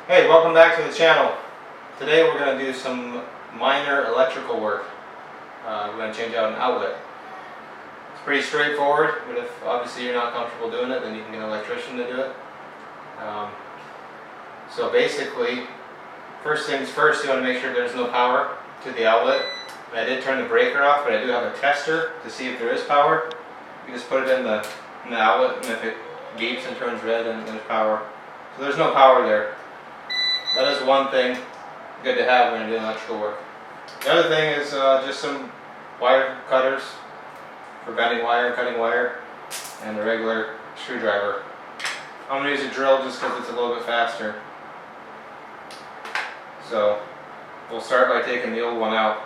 Hey, welcome back to the channel. Today we're going to do some minor electrical work. We're going to change out an outlet. It's pretty straightforward, but if obviously you're not comfortable doing it, then you can get an electrician to do it. So basically, first things first, you want to make sure there's no power to the outlet. And I did turn the breaker off, but I do have a tester to see if there is power. You just put it in the outlet, and if it beeps and turns red, then there's power. So there's no power there. That is one thing good to have when you're doing electrical work. The other thing is just some wire cutters for bending wire and cutting wire, and a regular screwdriver. I'm going to use a drill just because it's a little bit faster. So we'll start by taking the old one out.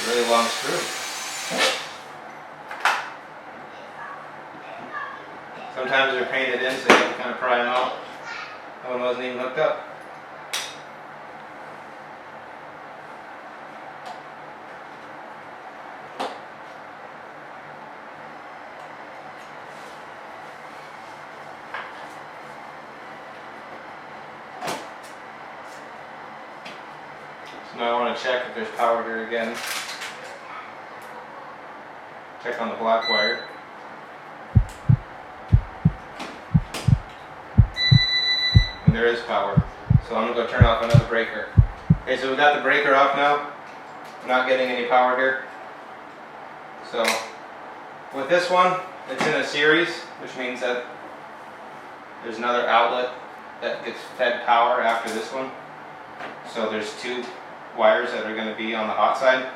Really long screw. Sometimes they're painted in, so you have to kind of pry them out. That one wasn't even hooked up. So now I want to check if there's power here again. Check on the black wire. And there is power. So I'm going to go turn off another breaker. Okay, so we got the breaker off now. I'm not getting any power here. So with this one, it's in a series, which means that there's another outlet that gets fed power after this one. So there's two wires that are going to be on the hot side.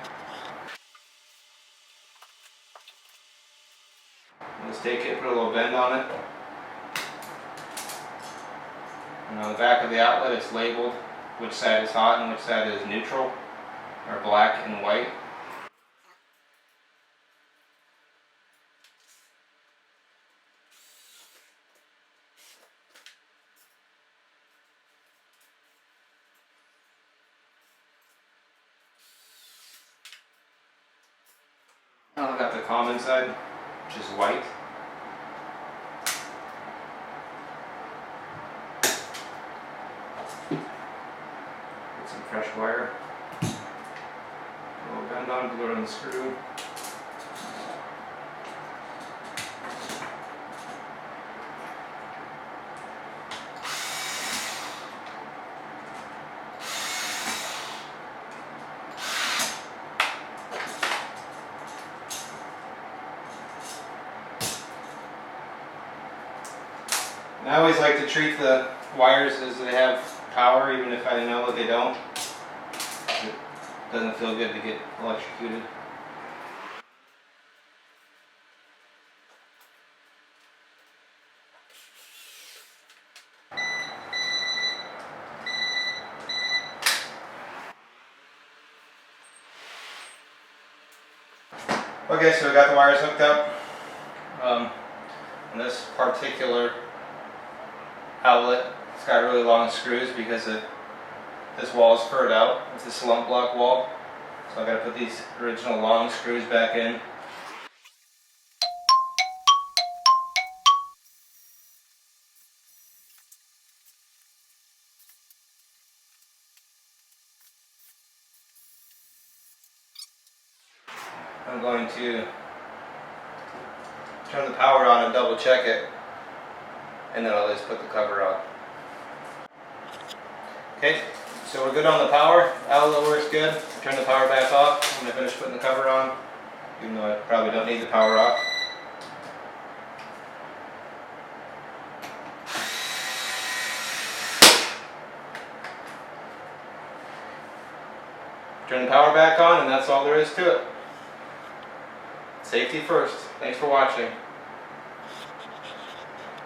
Let's take it, put a little bend on it. And on the back of the outlet it's labeled which side is hot and which side is neutral, or black and white. Now I've got the common side, which is white. Get some fresh wire. A little bend on, glue it on the screw. I always like to treat the wires as they have power, even if I know that they don't. It doesn't feel good to get electrocuted. Okay, so I got the wires hooked up. And this particular outlet, it's got really long screws because this wall is furred out. It's a slump block wall, so I've got to put these original long screws back in. I'm going to turn the power on and double check it, and then I'll just put the cover on. Okay, so we're good on the power. Outlet works good. Turn the power back off. I'm going to finish putting the cover on, even though I probably don't need the power off. Turn the power back on, and that's all there is to it. Safety first. Thanks for watching.